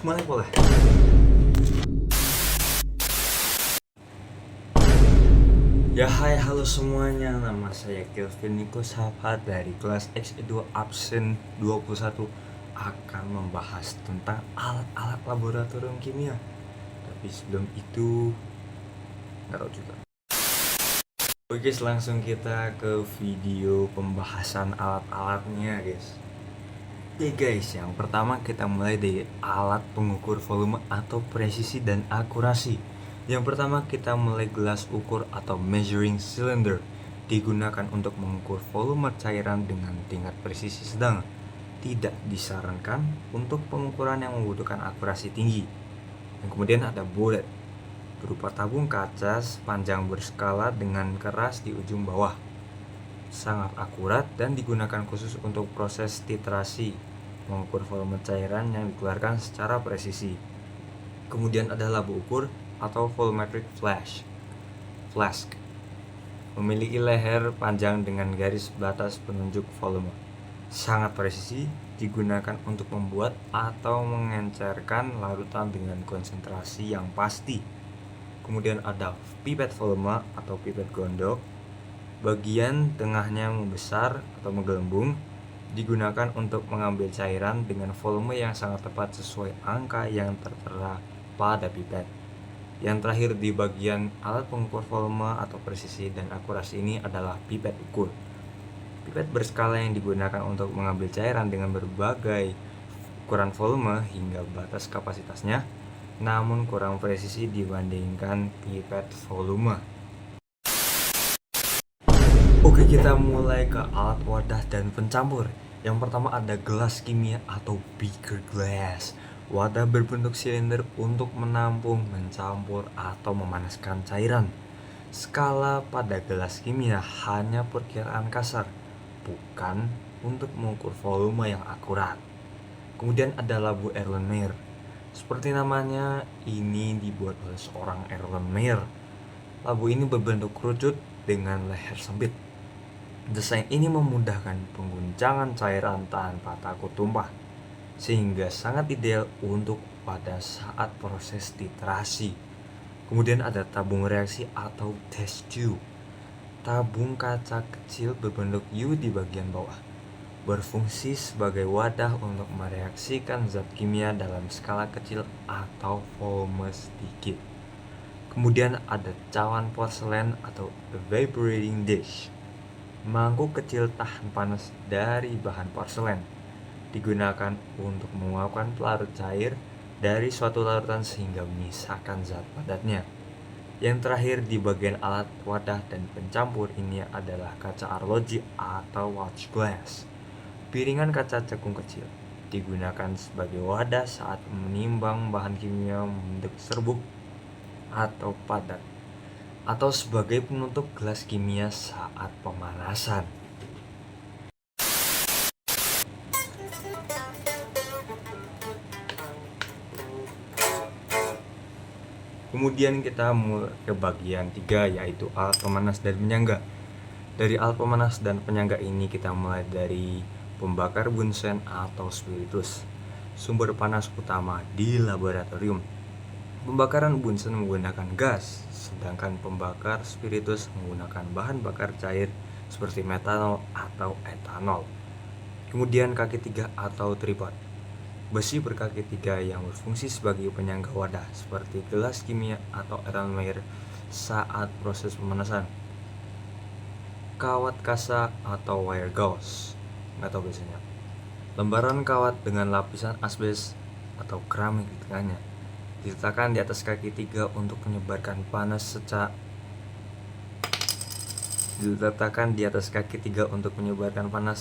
mulai boleh. Ya hai halo semuanya, nama saya Kelvin Niko, sahabat dari kelas X2 absen 21, akan membahas tentang alat-alat laboratorium kimia. Tapi sebelum itu, nggak tahu juga. Oke guys, langsung kita ke video pembahasan alat-alatnya guys. Oke guys, yang pertama kita mulai dari alat pengukur volume atau presisi dan akurasi. Yang pertama kita mulai gelas ukur atau measuring cylinder, digunakan untuk mengukur volume cairan dengan tingkat presisi sedang. Tidak disarankan untuk pengukuran yang membutuhkan akurasi tinggi. Dan kemudian ada bullet, berupa tabung kaca sepanjang berskala dengan keras di ujung bawah. Sangat akurat dan digunakan khusus untuk proses titrasi, mengukur volume cairan yang dikeluarkan secara presisi. Kemudian ada labu ukur atau volumetric flask, memiliki leher panjang dengan garis batas penunjuk volume. Sangat presisi, digunakan untuk membuat atau mengencerkan larutan dengan konsentrasi yang pasti. Kemudian ada pipet volume atau pipet gondok. Bagian tengahnya membesar atau menggelembung, digunakan untuk mengambil cairan dengan volume yang sangat tepat sesuai angka yang tertera pada pipet. Yang terakhir di bagian alat pengukur volume atau presisi dan akurasi ini adalah pipet ukur. Pipet berskala yang digunakan untuk mengambil cairan dengan berbagai ukuran volume hingga batas kapasitasnya, namun kurang presisi dibandingkan pipet volume. Oke, kita mulai ke alat wadah dan pencampur. Yang pertama ada gelas kimia atau beaker glass. Wadah berbentuk silinder untuk menampung, mencampur, atau memanaskan cairan. Skala pada gelas kimia hanya perkiraan kasar, bukan untuk mengukur volume yang akurat. Kemudian ada labu Erlenmeyer. Seperti namanya, ini dibuat oleh seorang Erlenmeyer. Labu ini berbentuk kerucut dengan leher sempit. Desain ini memudahkan pengguncangan cairan tanpa takut tumpah, sehingga sangat ideal untuk pada saat proses titrasi. Kemudian ada tabung reaksi atau test tube. Tabung kaca kecil berbentuk U di bagian bawah, berfungsi sebagai wadah untuk mereaksikan zat kimia dalam skala kecil atau volume sedikit. Kemudian ada cawan porselen atau evaporating dish. Mangkuk kecil tahan panas dari bahan porselen, digunakan untuk menguapkan pelarut cair dari suatu larutan sehingga menyisakan zat padatnya. Yang terakhir di bagian alat wadah dan pencampur ini adalah kaca arloji atau watch glass. Piringan kaca cekung kecil digunakan sebagai wadah saat menimbang bahan kimia membentuk serbuk atau padat, atau sebagai penutup gelas kimia saat pemanasan. Kemudian kita mulai ke bagian 3, yaitu alat pemanas dan penyangga. Dari alat pemanas dan penyangga ini kita mulai dari pembakar bunsen atau spiritus, sumber panas utama di laboratorium. Pembakaran bunsen menggunakan gas, sedangkan pembakar spiritus menggunakan bahan bakar cair seperti metanol atau etanol. Kemudian kaki 3 atau tripod, besi berkaki 3 yang berfungsi sebagai penyangga wadah seperti gelas kimia atau Erlenmeyer saat proses pemanasan. Kawat kasa atau wire gauze, nggak tahu biasanya. Lembaran kawat dengan lapisan asbes atau keramik di tengahnya, diletakkan di atas kaki 3 untuk menyebarkan panas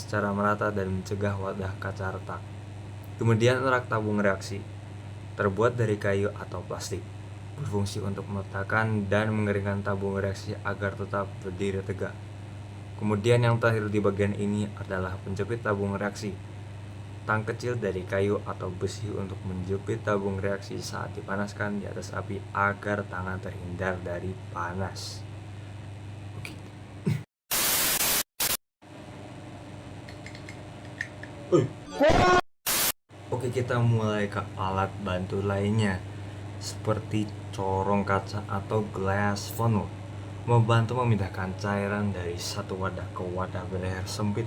secara merata dan mencegah wadah kaca retak. Kemudian rak tabung reaksi, terbuat dari kayu atau plastik, berfungsi untuk meletakkan dan mengeringkan tabung reaksi agar tetap berdiri tegak. Kemudian yang terakhir di bagian ini adalah penjepit tabung reaksi. Tang kecil dari kayu atau besi untuk menjepit tabung reaksi saat dipanaskan di atas api agar tangan terhindar dari panas. Oke, kita mulai ke alat bantu lainnya seperti corong kaca atau glass funnel, membantu memindahkan cairan dari satu wadah ke wadah berleher sempit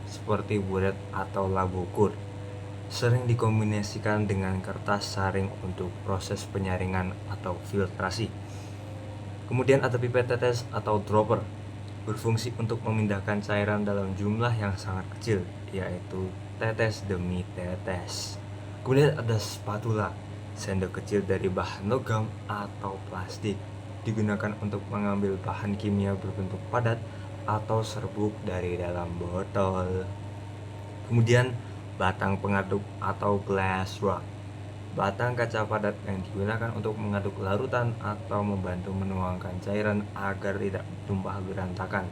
seperti buret atau labu ukur. Sering dikombinasikan dengan kertas saring untuk proses penyaringan atau filtrasi. Kemudian ada pipet tetes atau dropper, berfungsi untuk memindahkan cairan dalam jumlah yang sangat kecil, yaitu tetes demi tetes. Kemudian ada spatula, sendok kecil dari bahan logam atau plastik, digunakan untuk mengambil bahan kimia berbentuk padat atau serbuk dari dalam botol. Kemudian batang pengaduk atau glass rod, batang kaca padat yang digunakan untuk mengaduk larutan atau membantu menuangkan cairan agar tidak tumpah berantakan.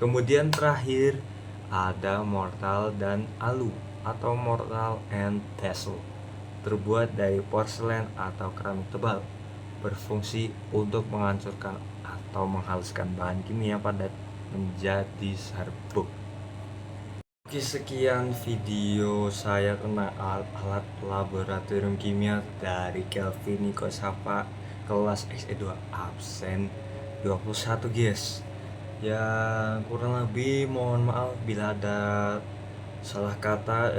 Kemudian terakhir ada mortar dan alu atau mortar and pestle, terbuat dari porselen atau keramik tebal, berfungsi untuk menghancurkan atau menghaluskan bahan kimia padat menjadi serbuk. Oke, sekian video saya tentang alat laboratorium kimia dari Kelvin Niko Sapa kelas XE2 absen 21 guys. Ya, kurang lebih mohon maaf bila ada salah kata,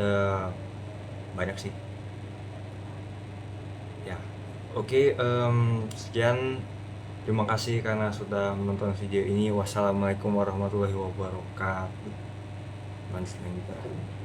banyak sih ya. Oke, sekian, terima kasih karena sudah menonton video ini. Wassalamualaikum warahmatullahi wabarakatuh. Manis lagi.